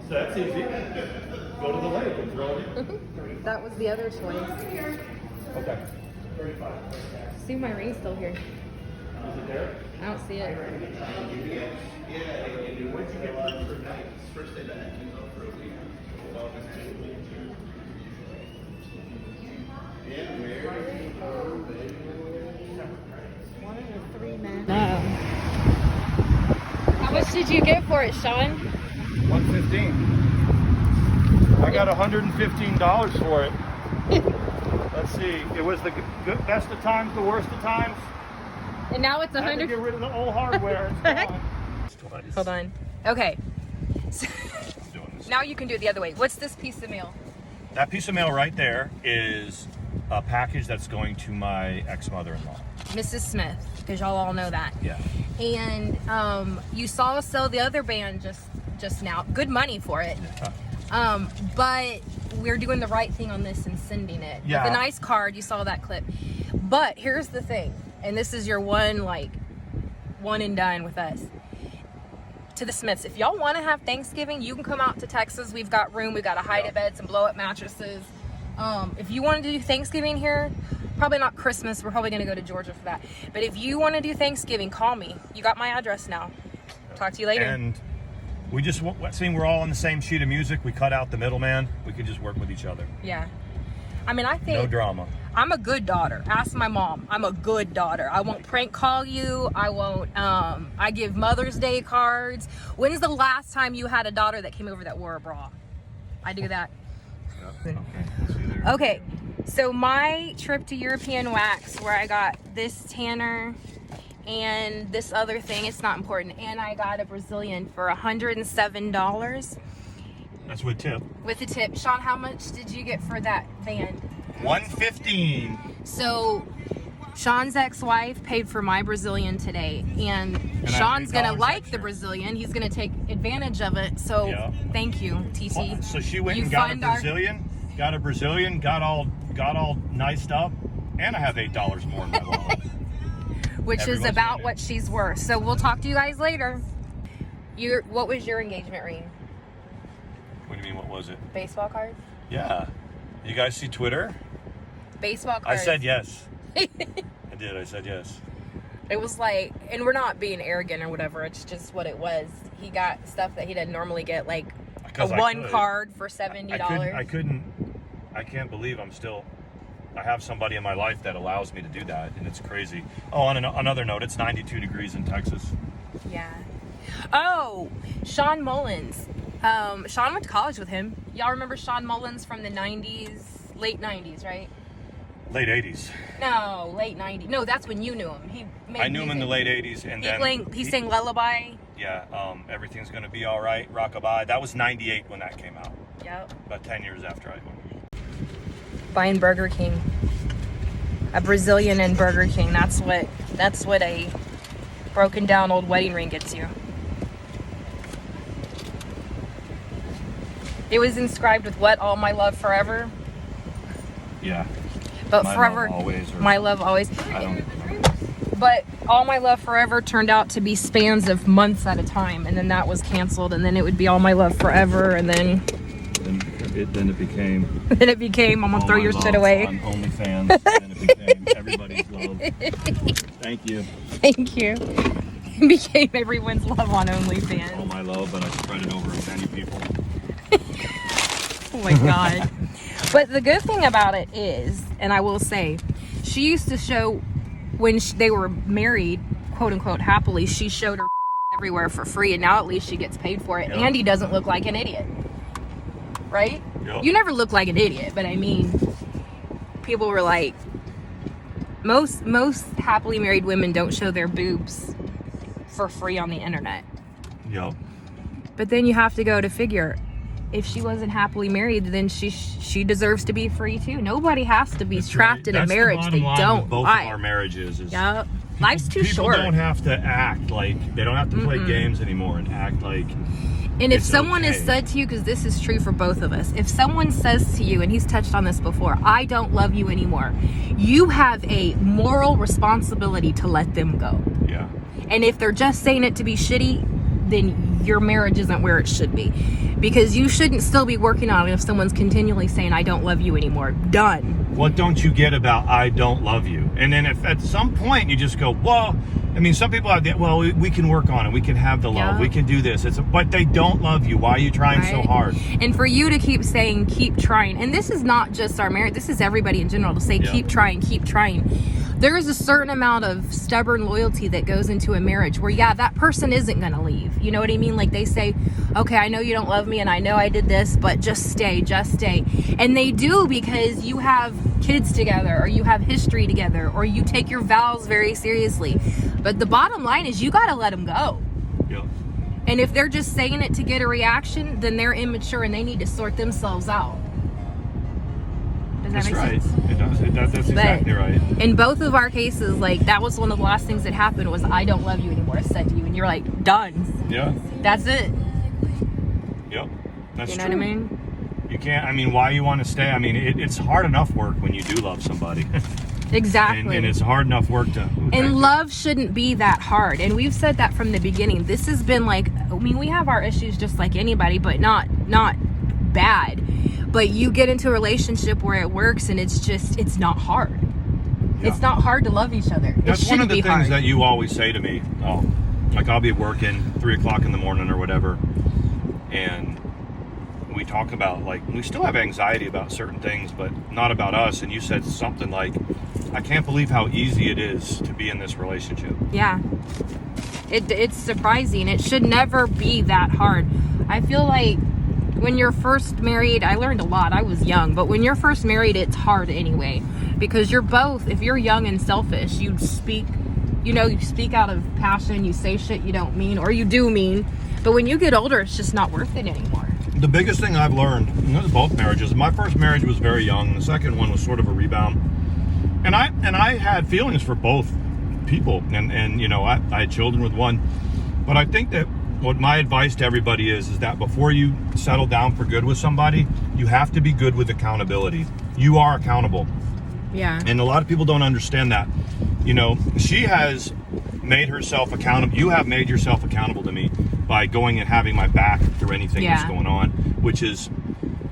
So that's easy. Go to the lake and throw it in. That was the other choice. Okay. See, my ring's still here. Is it there? I don't see it. Where'd you get one for night? First day back. One of the 3 men. No. How much did you get for it, Sean? $115. I got $115 for it. Let's see. It was the best of times, the worst of times. And now it's I had to $100. get rid of the old hardware. It's gone. Hold on. Okay. So, now you can do it the other way. What's this piece of mail? That piece of mail right there is a package that's going to my ex-mother-in-law. Mrs. Smith, because y'all all know that. Yeah. And you saw us sell the other band just now. Good money for it. Yeah. But we're doing the right thing on this and sending it. Yeah. With a nice card. You saw that clip. But here's the thing, and this is your one and done with us. To the Smiths, if y'all want to have Thanksgiving, you can come out to Texas. We've got room. We've got a hide-up bed, some blow-up mattresses. If you want to do Thanksgiving here, probably not Christmas. We're probably going to go to Georgia for that. But if you want to do Thanksgiving, call me. You got my address now. Talk to you later. And we just, seeing we're all on the same sheet of music, we cut out the middleman. We can just work with each other. Yeah. I mean, I think... No drama. I'm a good daughter. Ask my mom. I'm a good daughter. I won't prank call you. I won't, I give Mother's Day cards. When's the last time you had a daughter that came over that wore a bra? I do that. Yep. Okay. Okay, so my trip to European Wax, where I got this tanner and this other thing, it's not important, and I got a Brazilian for $107. That's with tip. With the tip. Sean, how much did you get for that band? $115. So Sean's ex-wife paid for my Brazilian today, and I Sean's have $8 gonna like extra. the Brazilian. He's gonna take advantage of it. So Yeah. thank you, TT. So she went You and got a fund our- Brazilian, got all niced up, and I have $8 more in my wallet. Which is Everyone's about winning. what she's worth. So we'll talk to you guys later. What was your engagement ring? What do you mean? What was it? Baseball cards? Yeah. You guys see Twitter? Baseball I cards. said yes. I did. I said yes. It was like, and we're not being arrogant or whatever, it's just what it was. He got stuff that he didn't normally get, like a 'Cause I one could. card for $70. I can't believe I have somebody in my life that allows me to do that, and it's crazy. Oh, on another note, it's 92 degrees in Texas. Yeah. Oh, Sean Mullins. Sean went to college with him. Y'all remember Sean Mullins from the 90s, late 90s, right? Late 80s. No, late 90s. No, that's when you knew him. I knew him in the late 80s, and He sang Lullaby. Yeah, Everything's Gonna Be All Right, Rockabye. That was 98 when that came out. Yep. About 10 years after I went. Buying Burger King. A Brazilian and Burger King. That's what a broken down old wedding ring gets you. It was inscribed with what? All my love forever. Yeah. But My forever. love always, or My love always. I don't remember. But All My Love Forever turned out to be spans of months at a time, and then that was canceled, and then it would be All My Love Forever, and then Then it became then it became I'm gonna All throw My your Love shit away. on OnlyFans, and it became Everybody's Love. Thank you. Thank you. It became everyone's love on OnlyFans. All My Love, and I spread it over many people. Oh my god. But the good thing about it is, and I will say, she used to show when they were married, quote unquote, happily, she showed her everywhere for free, and now at least she gets paid for it. Yep. And he doesn't look like an idiot. Right? Yep. You never look like an idiot, but I mean, people were like, most happily married women don't show their boobs for free on the internet. Yep. But then you have to go to figure, if she wasn't happily married, then she deserves to be free too. Nobody has to be trapped in a marriage they don't with both like. of our marriages is Yep. Life's too people short. don't have to act like they don't have to play games anymore and act like. And if it's someone has okay. said to you, because this is true for both of us, if someone says to you, and he's touched on this before, I don't love you anymore, you have a moral responsibility to let them go. Yeah. And if they're just saying it to be shitty, then your marriage isn't where it should be. Because you shouldn't still be working on it if someone's continually saying, I don't love you anymore. Done. What don't you get about I don't love you? And then if at some point you just go, well, I mean, some people have that, well, we can work on it. We can have the love. Yeah. We can do this. But they don't love you. Why are you trying so hard? And for you to keep saying, keep trying. And this is not just our marriage. This is everybody in general to say, keep trying, keep trying. There is a certain amount of stubborn loyalty that goes into a marriage where, yeah, that person isn't going to leave. You know what I mean? Like they say, okay, I know you don't love me and I know I did this, but just stay. And they do because you have kids together or you have history together or you take your vows very seriously. But the bottom line is you got to let them go. Yeah. And if they're just saying it to get a reaction, then they're immature and they need to sort themselves out. Does that make sense? It does. That's exactly right. In both of our cases, like that was one of the last things that happened was I don't love you anymore. I said to you, and you're like, done. Yeah. That's it. Yep. That's You know true. what I mean? You can't. I mean, why you want to stay? I mean, it's hard enough work when you do love somebody. Exactly. and it's hard enough work to. And love shouldn't be that hard. And we've said that from the beginning. This has been like, I mean, we have our issues just like anybody, but not bad. But you get into a relationship where it works and it's not hard. Yeah. It's not hard to love each other. That's one of the things that you always say to me. Oh, like I'll be working 3:00 in the morning or whatever. And we talk about like, we still have anxiety about certain things, but not about us. And you said something like, I can't believe how easy it is to be in this relationship. Yeah. It's surprising. It should never be that hard. I feel like when you're first married, I learned a lot. I was young, but when you're first married, it's hard anyway. Because you're both, if you're young and selfish, you speak out of passion, you say shit you don't mean, or you do mean. But when you get older, it's just not worth it anymore. The biggest thing I've learned, and this is both marriages, my first marriage was very young. The second one was sort of a rebound. And I had feelings for both people. And you know, I had children with one. But I think that what my advice to everybody is that before you settle down for good with somebody, you have to be good with accountability. You are accountable. Yeah. And a lot of people don't understand that. You know, she has made herself accountable. You have made yourself accountable to me by going and having my back through anything that's going on, which is,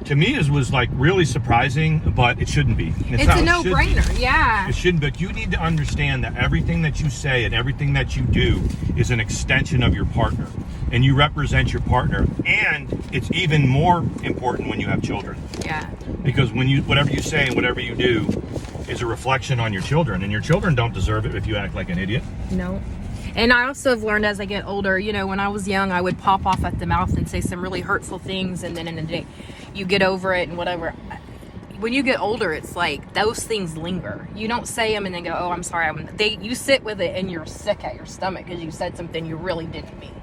to me, was like really surprising, but it shouldn't be. It's a no-brainer, yeah. It shouldn't, but you need to understand that everything that you say and everything that you do is an extension of your partner, and you represent your partner, and it's even more important when you have children. Yeah. Because whatever you say and whatever you do is a reflection on your children, and your children don't deserve it if you act like an idiot. No. And I also have learned as I get older, you know, when I was young, I would pop off at the mouth and say some really hurtful things, and then in a day, you get over it and whatever. When you get older, it's like those things linger. You don't say them and then go, oh, I'm sorry. You sit with it and you're sick at your stomach because you said something you really didn't mean.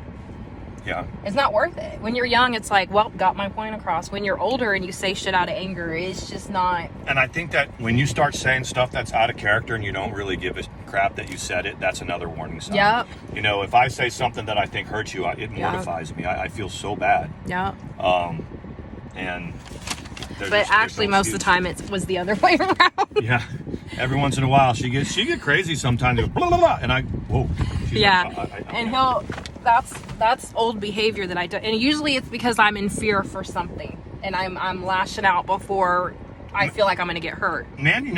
Yeah. It's not worth it. When you're young, it's like, well, got my point across. When you're older and you say shit out of anger, it's just not. And I think that when you start saying stuff that's out of character and you don't really give a crap that you said it, that's another warning sign. Yep. You know, if I say something that I think hurts you, it mortifies me. I feel so bad. Yeah. And but actually, most of the time, it was the other way around. Yeah. Every once in a while, she get crazy sometimes. Goes, blah, blah, blah, and I, whoa. Yeah. Like, that's old behavior that I do. And usually it's because I'm in fear for something. And I'm lashing out before I feel like I'm going to get hurt. Mandy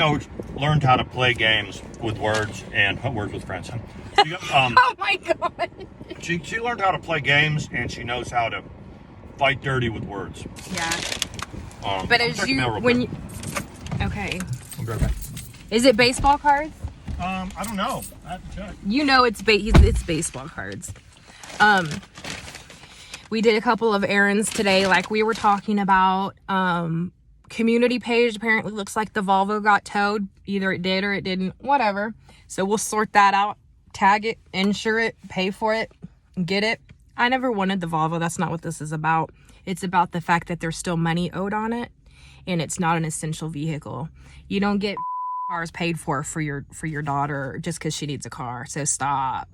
learned how to play games with words and words with friends. Oh my God. She learned how to play games, and she knows how to fight dirty with words. Yeah. But as okay. I'll be right back. Is it baseball cards? I don't know. I have to check. You know it's baseball cards. We did a couple of errands today, like we were talking about. Community page apparently looks like the Volvo got towed. Either it did or it didn't. Whatever. So we'll sort that out. Tag it, insure it, pay for it, get it. I never wanted the Volvo. That's not what this is about. It's about the fact that there's still money owed on it, and it's not an essential vehicle. You don't get cars paid for your daughter just because she needs a car. So stop.